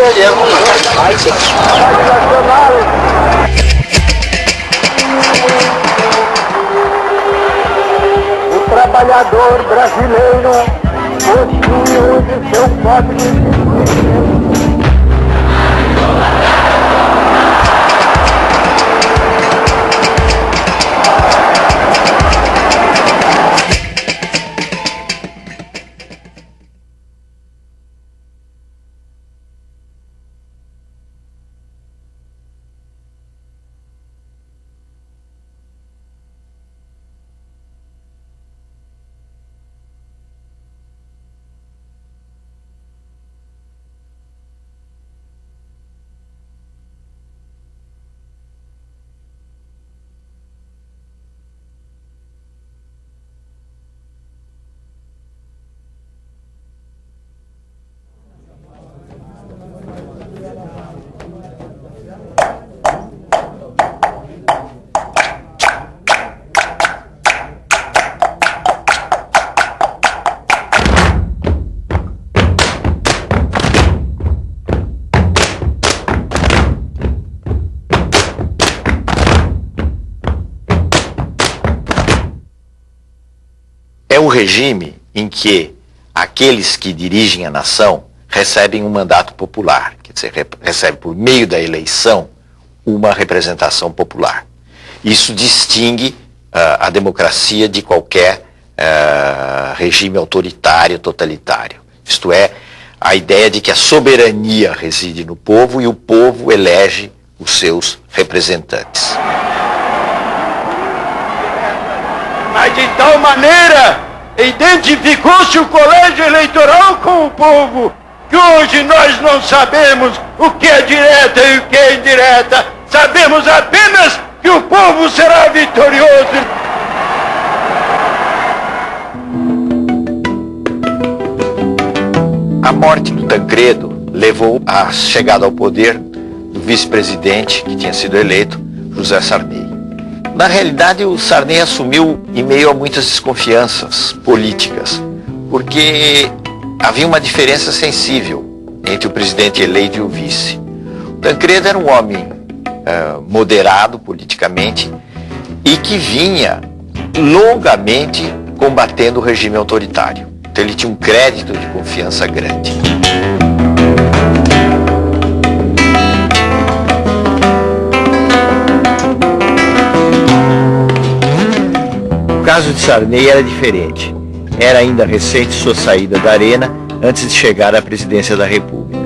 O trabalhador brasileiro possui hoje seu código de conhecimento. É um regime em que aqueles que dirigem a nação recebem um mandato popular, quer dizer, recebem por meio da eleição uma representação popular. Isso distingue a democracia de qualquer regime autoritário, totalitário. Isto é, a ideia de que a soberania reside no povo e o povo elege os seus representantes. Mas de tal maneira identificou-se o colégio eleitoral com o povo, que hoje nós não sabemos o que é direta e o que é indireta. Sabemos apenas que o povo será vitorioso. A morte do Tancredo levou à chegada ao poder do vice-presidente, que tinha sido eleito, José Sarney. Na realidade, o Sarney assumiu em meio a muitas desconfianças políticas, porque havia uma diferença sensível entre o presidente eleito e o vice. O Tancredo era um homem moderado politicamente e que vinha longamente combatendo o regime autoritário. Então ele tinha um crédito de confiança grande. O caso de Sarney era diferente. Era ainda recente sua saída da arena antes de chegar à presidência da República.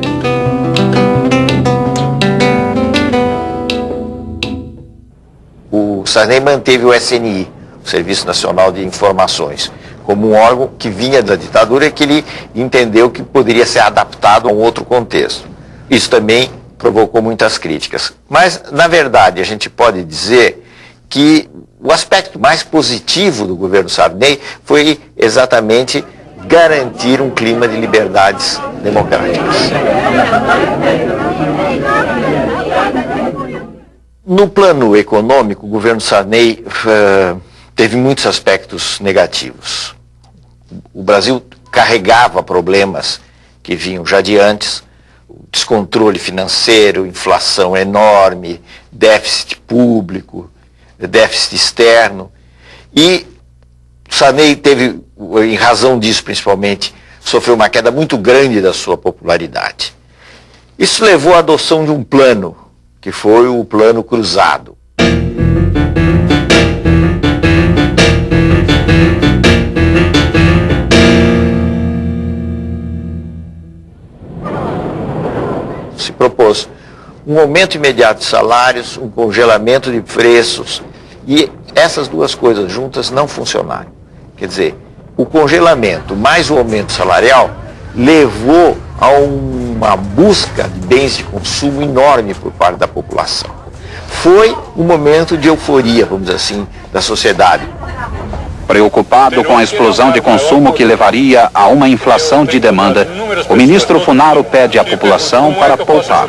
O Sarney manteve o SNI, o Serviço Nacional de Informações, como um órgão que vinha da ditadura e que ele entendeu que poderia ser adaptado a um outro contexto. Isso também provocou muitas críticas. Mas, na verdade, a gente pode dizer que o aspecto mais positivo do governo Sarney foi exatamente garantir um clima de liberdades democráticas. No plano econômico, o governo Sarney teve muitos aspectos negativos. O Brasil carregava problemas que vinham já de antes, descontrole financeiro, inflação enorme, déficit público, déficit externo, e Sarney teve, em razão disso principalmente, sofreu uma queda muito grande da sua popularidade. Isso levou à adoção de um plano, que foi o Plano Cruzado. Se propôs um aumento imediato de salários, um congelamento de preços, e essas duas coisas juntas não funcionaram. Quer dizer, o congelamento mais o aumento salarial levou a uma busca de bens de consumo enorme por parte da população. Foi um momento de euforia, vamos dizer assim, da sociedade. Preocupado com a explosão de consumo que levaria a uma inflação de demanda, o ministro Funaro pede à população para poupar.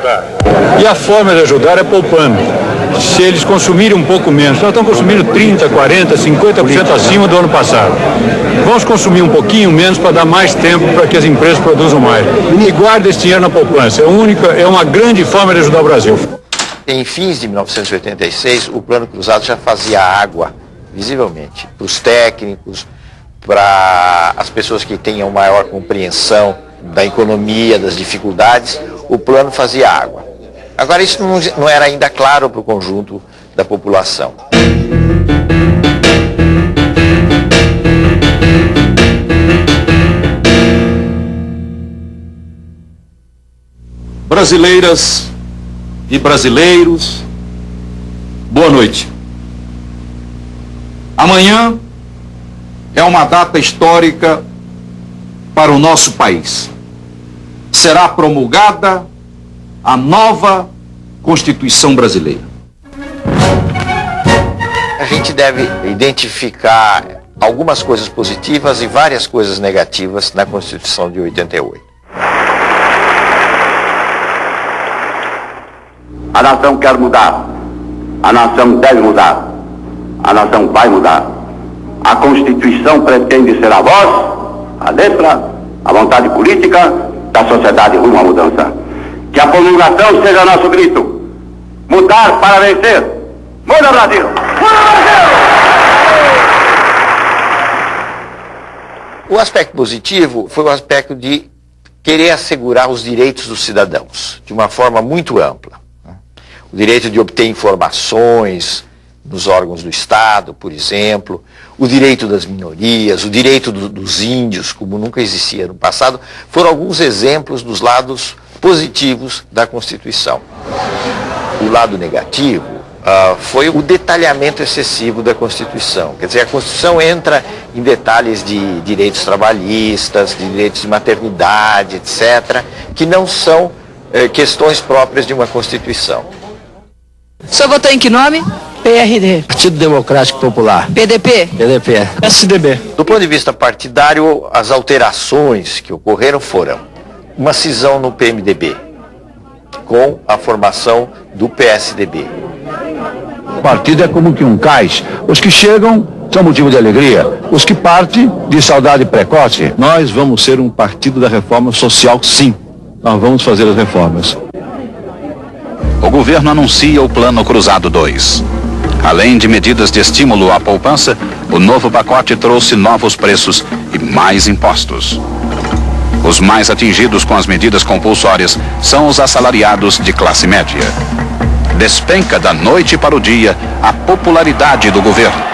E a forma de ajudar é poupando. se eles consumirem um pouco menos. Nós estamos consumindo 30%, 40%, 50% acima do ano passado. Vamos consumir um pouquinho menos para dar mais tempo para que as empresas produzam mais. E guarda esse dinheiro na poupança. É uma grande forma de ajudar o Brasil. Em fins de 1986, o Plano Cruzado já fazia água, visivelmente, para os técnicos, para as pessoas que tenham maior compreensão da economia, das dificuldades, o plano fazia água. Agora, isso não era ainda claro para o conjunto da população. Brasileiras e brasileiros, boa noite. Amanhã é uma data histórica para o nosso país. Será promulgada a nova Constituição brasileira. A gente deve identificar algumas coisas positivas e várias coisas negativas na Constituição de 88. A nação quer mudar, a nação deve mudar, a nação vai mudar. A Constituição pretende ser a voz, a letra, a vontade política da sociedade rumo à mudança. Que a promulgação seja nosso grito. Mudar para vencer. Muda, Brasil! Muda, Brasil! O aspecto positivo foi o aspecto de querer assegurar os direitos dos cidadãos, de uma forma muito ampla. O direito de obter informações nos órgãos do Estado, por exemplo, o direito das minorias, o direito dos índios, como nunca existia no passado, foram alguns exemplos dos lados positivos da Constituição. O lado negativo foi o detalhamento excessivo da Constituição. Quer dizer, a Constituição entra em detalhes de direitos trabalhistas, de direitos de maternidade, etc., que não são questões próprias de uma Constituição. O senhor votou em que nome? PRD. Partido Democrático Popular. PDP? PDP. PSDB. Do ponto de vista partidário, as alterações que ocorreram foram uma cisão no PMDB, com a formação do PSDB. O partido é como que um cais. Os que chegam são motivo de alegria. Os que partem, de saudade precoce. Nós vamos ser um partido da reforma social, sim. Nós vamos fazer as reformas. O governo anuncia o Plano Cruzado 2. Além de medidas de estímulo à poupança, o novo pacote trouxe novos preços e mais impostos. Os mais atingidos com as medidas compulsórias são os assalariados de classe média. Despenca da noite para o dia a popularidade do governo.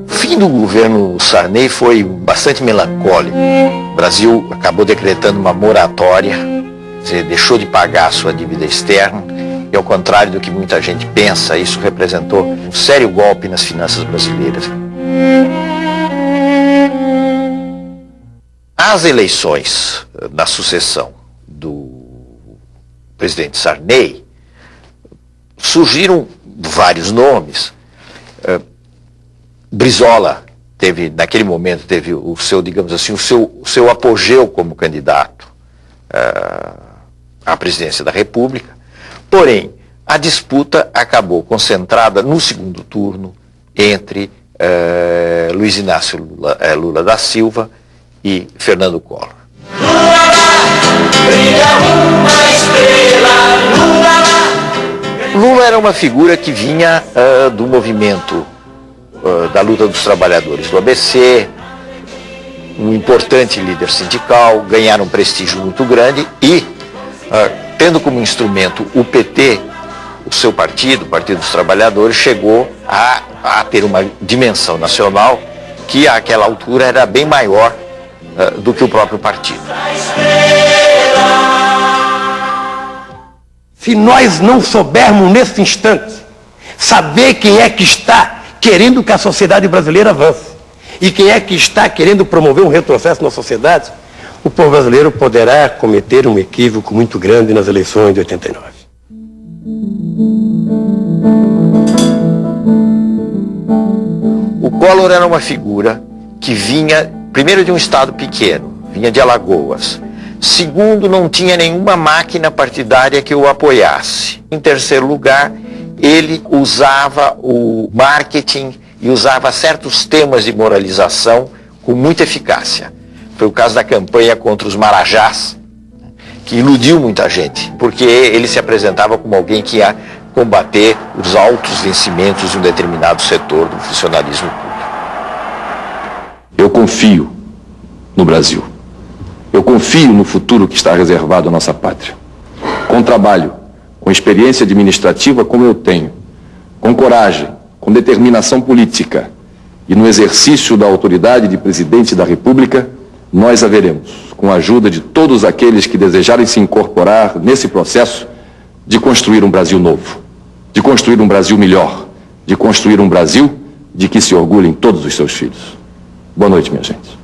O fim do governo Sarney foi bastante melancólico. O Brasil acabou decretando uma moratória, deixou de pagar a sua dívida externa, e ao contrário do que muita gente pensa, isso representou um sério golpe nas finanças brasileiras. As eleições na sucessão do presidente Sarney surgiram vários nomes. Brizola naquele momento teve o seu, digamos assim, o seu apogeu como candidato à presidência da República. Porém, a disputa acabou concentrada no segundo turno entre Luiz Inácio Lula da Silva e Fernando Collor. Lula era uma figura que vinha do movimento da luta dos trabalhadores do ABC, um importante líder sindical, ganharam um prestígio muito grande e, tendo como instrumento o PT, o seu partido, o Partido dos Trabalhadores, chegou a ter uma dimensão nacional que àquela altura era bem maior do que o próprio partido. Se nós não soubermos nesse instante saber quem é que está querendo que a sociedade brasileira avance e quem é que está querendo promover um retrocesso na sociedade, o povo brasileiro poderá cometer um equívoco muito grande nas eleições de 89. O Collor era uma figura que vinha, primeiro, de um estado pequeno, vinha de Alagoas. Segundo, não tinha nenhuma máquina partidária que o apoiasse. Em terceiro lugar, ele usava o marketing e usava certos temas de moralização com muita eficácia. Foi o caso da campanha contra os marajás, que iludiu muita gente, porque ele se apresentava como alguém que ia combater os altos vencimentos de um determinado setor do funcionalismo público. Eu confio no Brasil. Eu confio no futuro que está reservado à nossa pátria. Com trabalho, com experiência administrativa como eu tenho, com coragem, com determinação política e no exercício da autoridade de presidente da República, nós haveremos, com a ajuda de todos aqueles que desejarem se incorporar nesse processo, de construir um Brasil novo, de construir um Brasil melhor, de construir um Brasil de que se orgulhem todos os seus filhos. Boa noite, minha gente.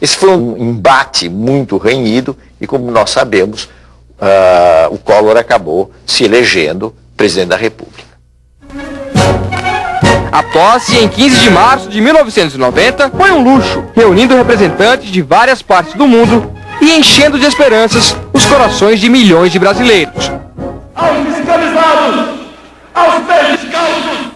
Esse foi um embate muito renhido e, como nós sabemos, o Collor acabou se elegendo presidente da República. A posse, em 15 de março de 1990, foi um luxo, reunindo representantes de várias partes do mundo e enchendo de esperanças os corações de milhões de brasileiros. Aos escravizados, aos pés descalços,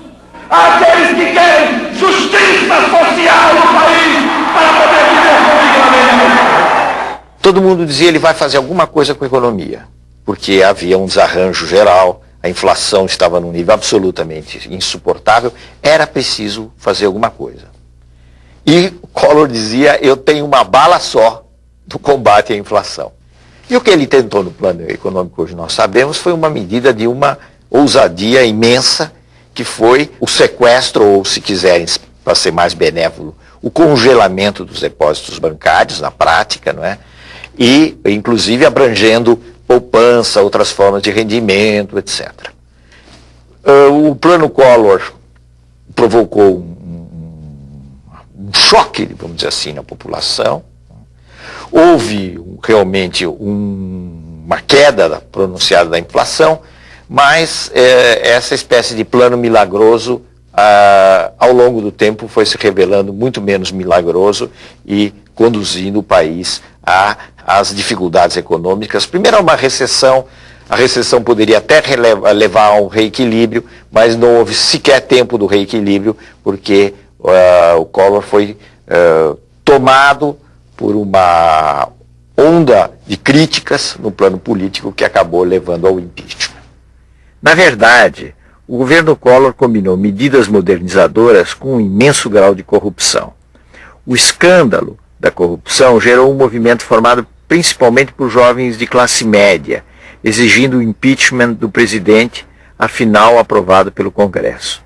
àqueles que querem justiça social no país para poder viver dignamente. Todo mundo dizia ele vai fazer alguma coisa com a economia, porque havia um desarranjo geral, a inflação estava num nível absolutamente insuportável, era preciso fazer alguma coisa. E Collor dizia, eu tenho uma bala só do combate à inflação. E o que ele tentou no plano econômico, hoje nós sabemos, foi uma medida de uma ousadia imensa, que foi o sequestro, ou se quiserem, para ser mais benévolo, o congelamento dos depósitos bancários, na prática, não é? E, inclusive, abrangendo poupança, outras formas de rendimento, etc. O plano Collor provocou um choque, vamos dizer assim, na população. Houve realmente uma queda pronunciada da inflação, mas essa espécie de plano milagroso, ao longo do tempo, foi se revelando muito menos milagroso e conduzindo o país às dificuldades econômicas. Primeiro, a uma recessão. A recessão poderia até levar a um reequilíbrio, mas não houve sequer tempo do reequilíbrio, porque o Collor foi tomado por uma onda de críticas no plano político que acabou levando ao impeachment. Na verdade, o governo Collor combinou medidas modernizadoras com um imenso grau de corrupção. O escândalo da corrupção gerou um movimento formado principalmente por jovens de classe média, exigindo o impeachment do presidente, afinal aprovado pelo Congresso.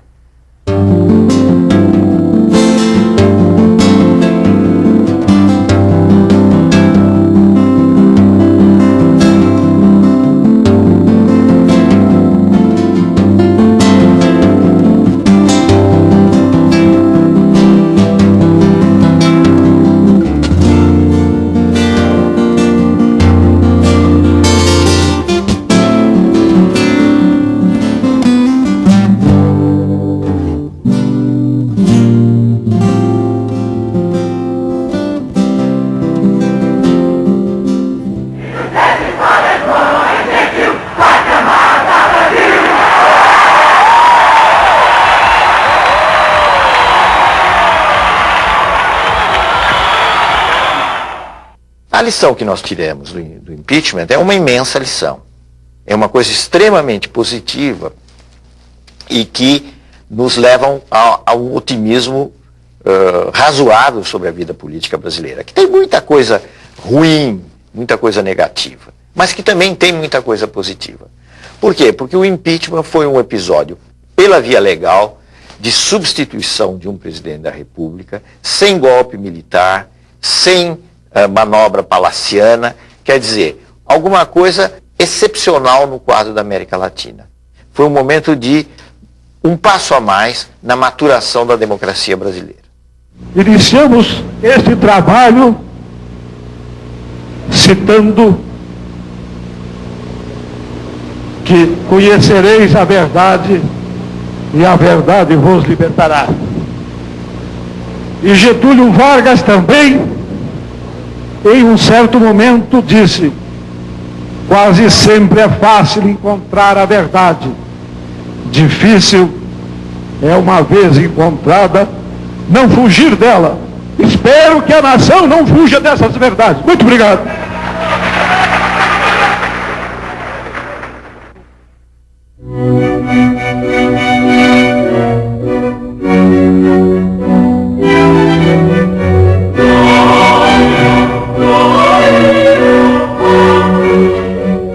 A lição que nós tiramos do impeachment é uma imensa lição. É uma coisa extremamente positiva e que nos leva a um otimismo razoável sobre a vida política brasileira, que tem muita coisa ruim, muita coisa negativa, mas que também tem muita coisa positiva. Por quê? Porque o impeachment foi um episódio, pela via legal, de substituição de um presidente da República, sem golpe militar, sem manobra palaciana, quer dizer, alguma coisa excepcional no quadro da América Latina. Foi um momento de um passo a mais na maturação da democracia brasileira. Iniciamos este trabalho citando que conhecereis a verdade e a verdade vos libertará. E Getúlio Vargas também, em um certo momento, disse: quase sempre é fácil encontrar a verdade. Difícil é, uma vez encontrada, não fugir dela. Espero que a nação não fuja dessas verdades. Muito obrigado.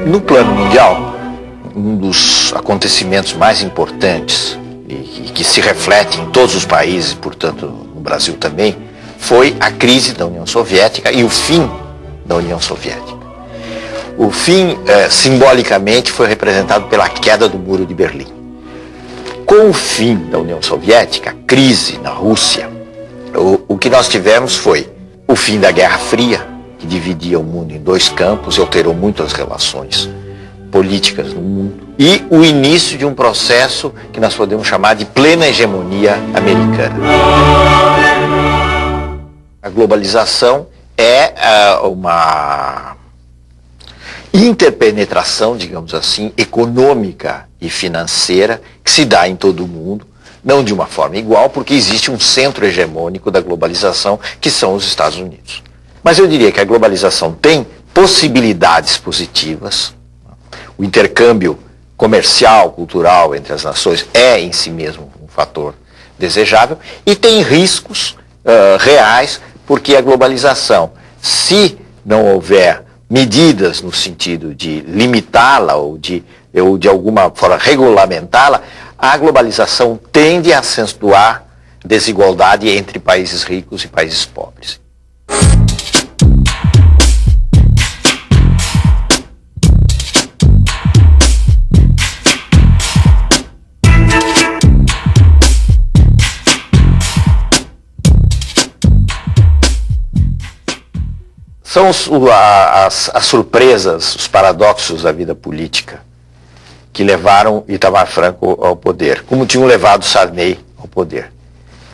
No plano mundial, um dos acontecimentos mais importantes e que se reflete em todos os países, portanto no Brasil também, foi a crise da União Soviética e o fim da União Soviética. O fim, simbolicamente, foi representado pela queda do Muro de Berlim. Com o fim da União Soviética, a crise na Rússia, o que nós tivemos foi o fim da Guerra Fria, que dividia o mundo em dois campos e alterou muito as relações políticas no mundo, e o início de um processo que nós podemos chamar de plena hegemonia americana. A globalização é uma interpenetração, digamos assim, econômica e financeira que se dá em todo o mundo, não de uma forma igual, porque existe um centro hegemônico da globalização, que são os Estados Unidos. Mas eu diria que a globalização tem possibilidades positivas. O intercâmbio comercial, cultural entre as nações é em si mesmo um fator desejável, e tem riscos reais, porque a globalização, se não houver medidas no sentido de limitá-la ou de alguma forma regulamentá-la, a globalização tende a acentuar desigualdade entre países ricos e países pobres. São as surpresas, os paradoxos da vida política que levaram Itamar Franco ao poder, como tinham levado Sarney ao poder.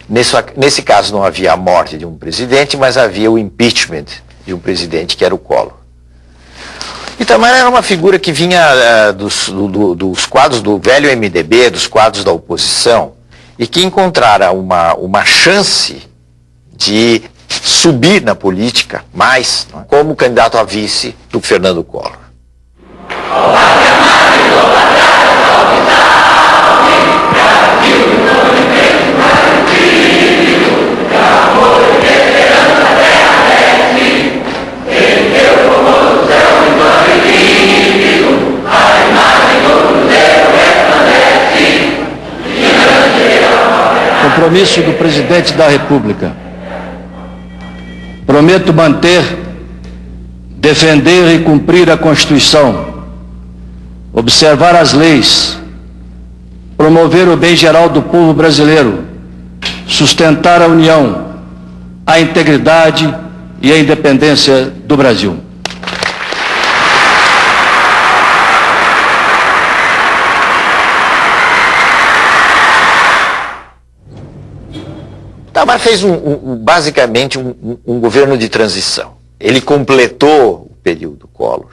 Nesse caso não havia a morte de um presidente, mas havia o impeachment de um presidente que era o Collor. Itamar era uma figura que vinha dos quadros do velho MDB, dos quadros da oposição, e que encontrara uma chance de subir na política mais, como candidato a vice do Fernando Collor. Compromisso do Presidente da República. Prometo manter, defender e cumprir a Constituição, observar as leis, promover o bem geral do povo brasileiro, sustentar a união, a integridade e a independência do Brasil. Itamar fez basicamente um governo de transição. Ele completou o período Collor.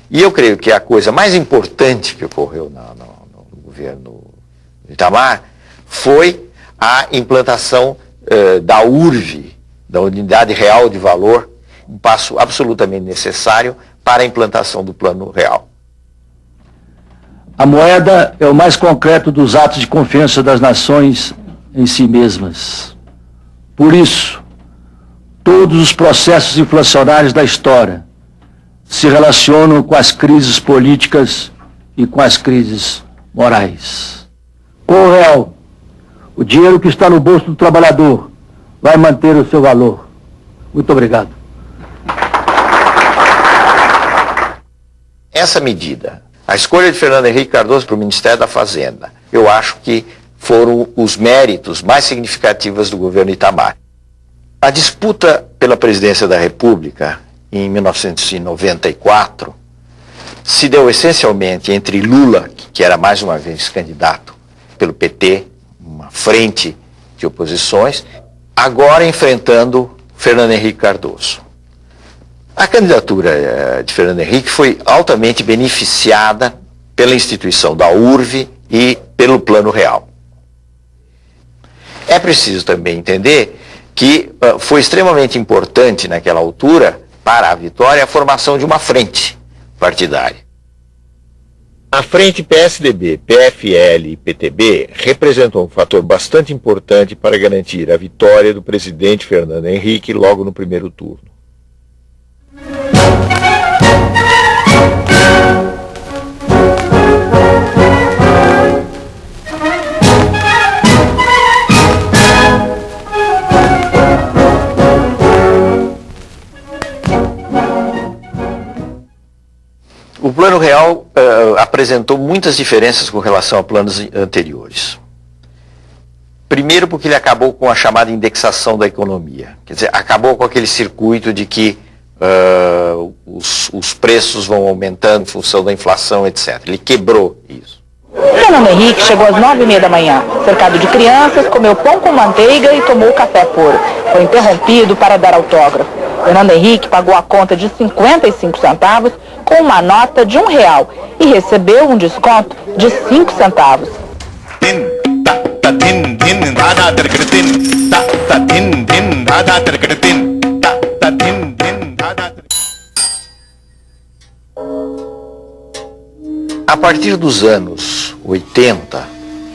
E eu creio que a coisa mais importante que ocorreu no governo Itamar foi a implantação da URV, da Unidade Real de Valor, um passo absolutamente necessário para a implantação do Plano Real. A moeda é o mais concreto dos atos de confiança das nações em si mesmas. Por isso, todos os processos inflacionários da história se relacionam com as crises políticas e com as crises morais. Com o real, o dinheiro que está no bolso do trabalhador vai manter o seu valor. Muito obrigado. Essa medida, a escolha de Fernando Henrique Cardoso para o Ministério da Fazenda, eu acho que foram os méritos mais significativos do governo Itamar. A disputa pela presidência da República, em 1994, se deu essencialmente entre Lula, que era mais uma vez candidato pelo PT, uma frente de oposições, agora enfrentando Fernando Henrique Cardoso. A candidatura de Fernando Henrique foi altamente beneficiada pela instituição da URV e pelo Plano Real. É preciso também entender que foi extremamente importante naquela altura, para a vitória, a formação de uma frente partidária. A frente PSDB, PFL e PTB representou um fator bastante importante para garantir a vitória do presidente Fernando Henrique logo no primeiro turno. O Plano Real apresentou muitas diferenças com relação a planos anteriores. Primeiro porque ele acabou com a chamada indexação da economia. Quer dizer, acabou com aquele circuito de que os preços vão aumentando em função da inflação, etc. Ele quebrou isso. Fernando Henrique chegou às 9h30 da manhã. Cercado de crianças, comeu pão com manteiga e tomou café puro. Foi interrompido para dar autógrafo. Fernando Henrique pagou a conta de 55 centavos com uma nota de R$1 e recebeu um desconto de 5 centavos. A partir dos anos 80,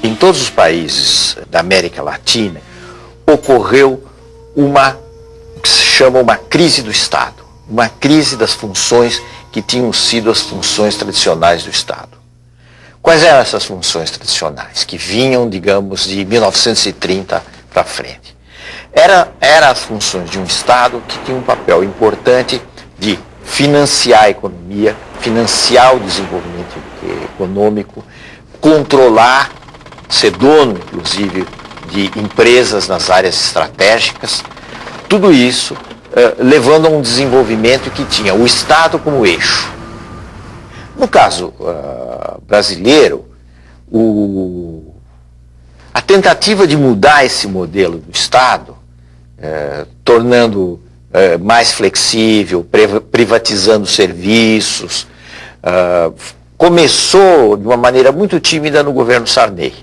em todos os países da América Latina, ocorreu uma que se chama uma crise do Estado, uma crise das funções que tinham sido as funções tradicionais do Estado. Quais eram essas funções tradicionais, que vinham, digamos, de 1930 para frente? Eram as funções de um Estado que tinha um papel importante de financiar a economia, financiar o desenvolvimento econômico, controlar, ser dono, inclusive, de empresas nas áreas estratégicas, tudo isso levando a um desenvolvimento que tinha o Estado como eixo. No caso brasileiro, a tentativa de mudar esse modelo do Estado, tornando mais flexível, privatizando serviços, começou de uma maneira muito tímida no governo Sarney.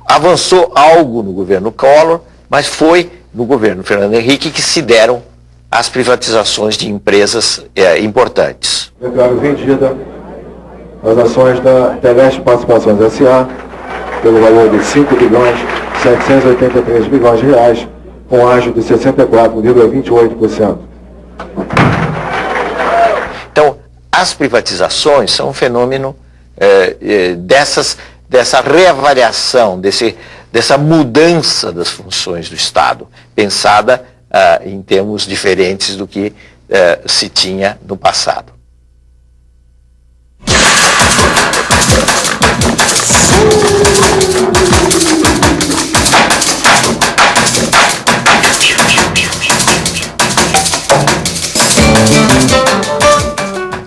Avançou algo no governo Collor, mas foi no governo Fernando Henrique que se deram as privatizações de empresas importantes. Declaro vendida as ações da Teleste Participações S.A. pelo valor de R$5.783 bilhões, com ágio de 64,28%. Então, as privatizações são um fenômeno dessa reavaliação, dessa mudança das funções do Estado, pensada em termos diferentes do que se tinha no passado.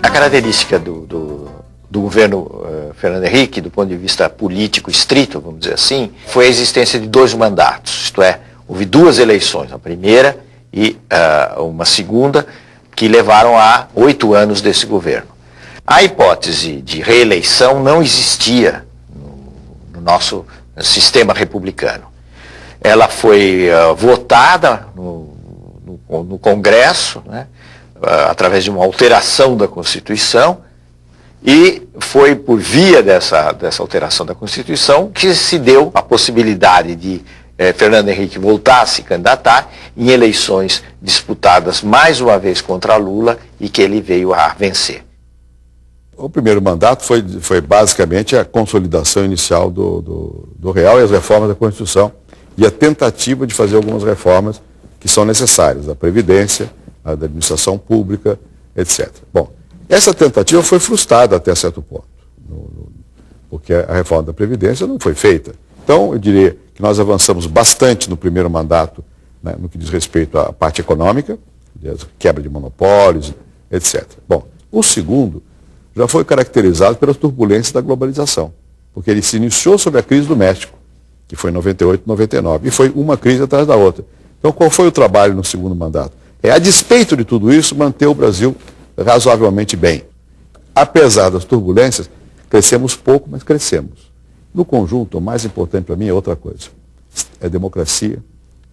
A característica do governo Fernando Henrique, do ponto de vista político estrito, vamos dizer assim, foi a existência de 2 mandatos, isto é, houve 2 eleições, a primeira e uma segunda, que levaram a 8 anos desse governo. A hipótese de reeleição não existia no nosso sistema republicano. Ela foi votada no Congresso, né, através de uma alteração da Constituição, e foi por via dessa alteração da Constituição que se deu a possibilidade de Fernando Henrique voltar a se candidatar em eleições disputadas mais uma vez contra Lula e que ele veio a vencer. O primeiro mandato foi basicamente a consolidação inicial do Real e as reformas da Constituição e a tentativa de fazer algumas reformas que são necessárias, a Previdência, a da administração pública, etc. Bom, essa tentativa foi frustrada até certo ponto, porque a reforma da Previdência não foi feita. Então, eu diria que nós avançamos bastante no primeiro mandato, né, no que diz respeito à parte econômica, quebra de monopólios, etc. Bom, o segundo já foi caracterizado pelas turbulências da globalização, porque ele se iniciou sob a crise do México que foi em 98, 99. E foi uma crise atrás da outra. Então, qual foi o trabalho no segundo mandato? A despeito de tudo isso, manter o Brasil razoavelmente bem. Apesar das turbulências, crescemos pouco, mas crescemos. No conjunto, o mais importante para mim é outra coisa. É democracia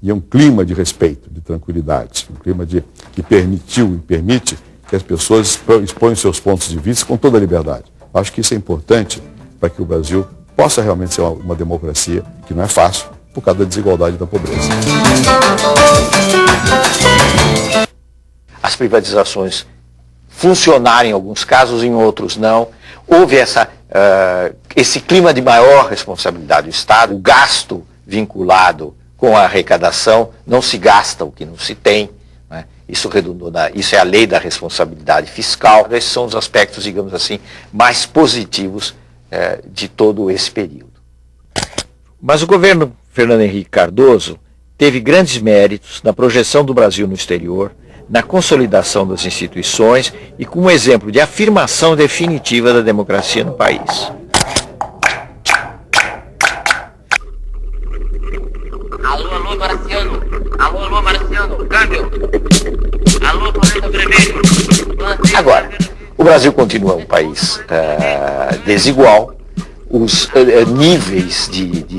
e é um clima de respeito, de tranquilidade. Um clima que permitiu e permite que as pessoas exponham seus pontos de vista com toda a liberdade. Acho que isso é importante para que o Brasil possa realmente ser uma democracia, que não é fácil, por causa da desigualdade e da pobreza. As privatizações funcionaram em alguns casos, em outros não. Houve esse clima de maior responsabilidade do Estado, o gasto vinculado com a arrecadação, não se gasta o que não se tem, né? Isso é a lei da responsabilidade fiscal. Esses são os aspectos, digamos assim, mais positivos de todo esse período. Mas o governo Fernando Henrique Cardoso teve grandes méritos na projeção do Brasil no exterior, na consolidação das instituições e como exemplo de afirmação definitiva da democracia no país. Alô, Marciano. Alô, Marciano. Câmbio. Alô, planeta vermelho. Agora, o Brasil continua um país desigual, os níveis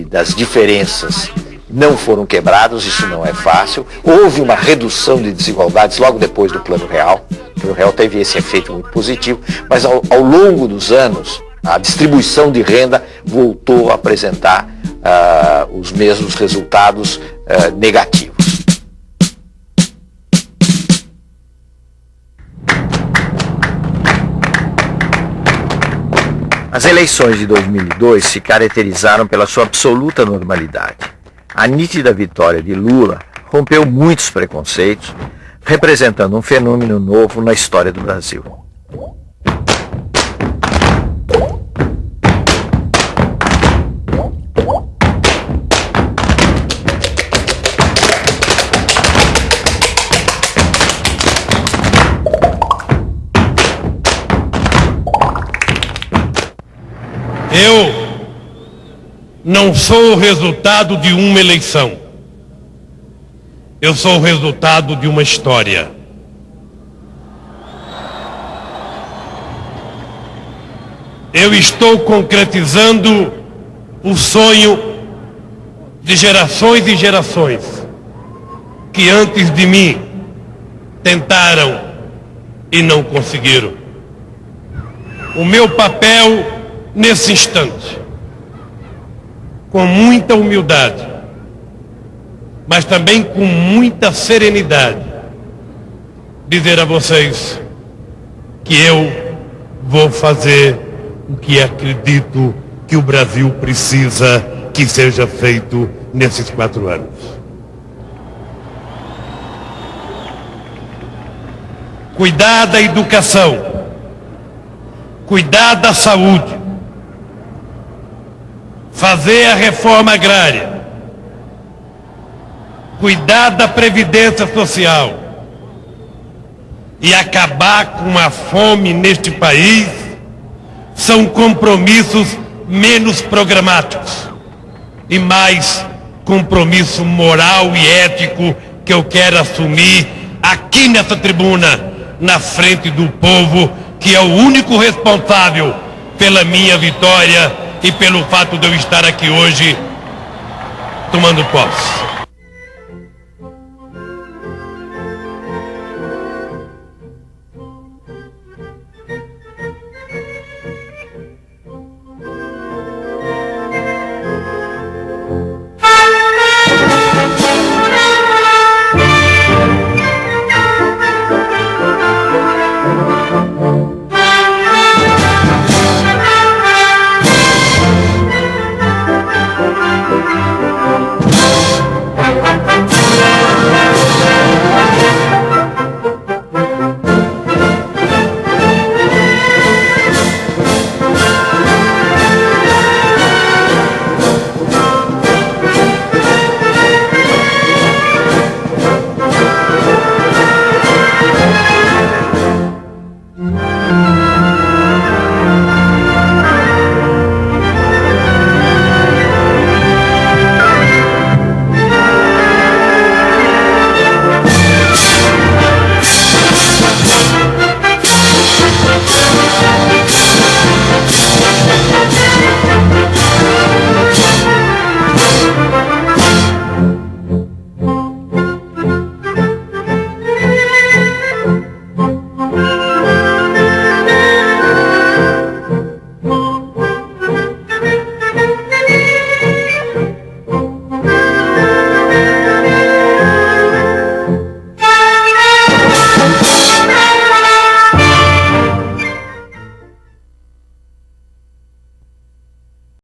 das diferenças não foram quebrados, isso não é fácil. Houve uma redução de desigualdades logo depois do Plano Real. O Plano Real teve esse efeito muito positivo, mas ao longo dos anos, a distribuição de renda voltou a apresentar os mesmos resultados negativos. As eleições de 2002 se caracterizaram pela sua absoluta normalidade. A nítida vitória de Lula rompeu muitos preconceitos, representando um fenômeno novo na história do Brasil. Eu não sou o resultado de uma eleição. Eu sou o resultado de uma história. Eu estou concretizando o sonho de gerações e gerações que antes de mim tentaram e não conseguiram. O meu papel nesse instante, com muita humildade, mas também com muita serenidade, dizer a vocês que eu vou fazer o que acredito que o Brasil precisa que seja feito nesses 4 anos. Cuidar da educação, cuidar da saúde, fazer a reforma agrária, cuidar da previdência social e acabar com a fome neste país são compromissos menos programáticos e mais compromisso moral e ético que eu quero assumir aqui nessa tribuna, na frente do povo, que é o único responsável pela minha vitória e pelo fato de eu estar aqui hoje tomando posse.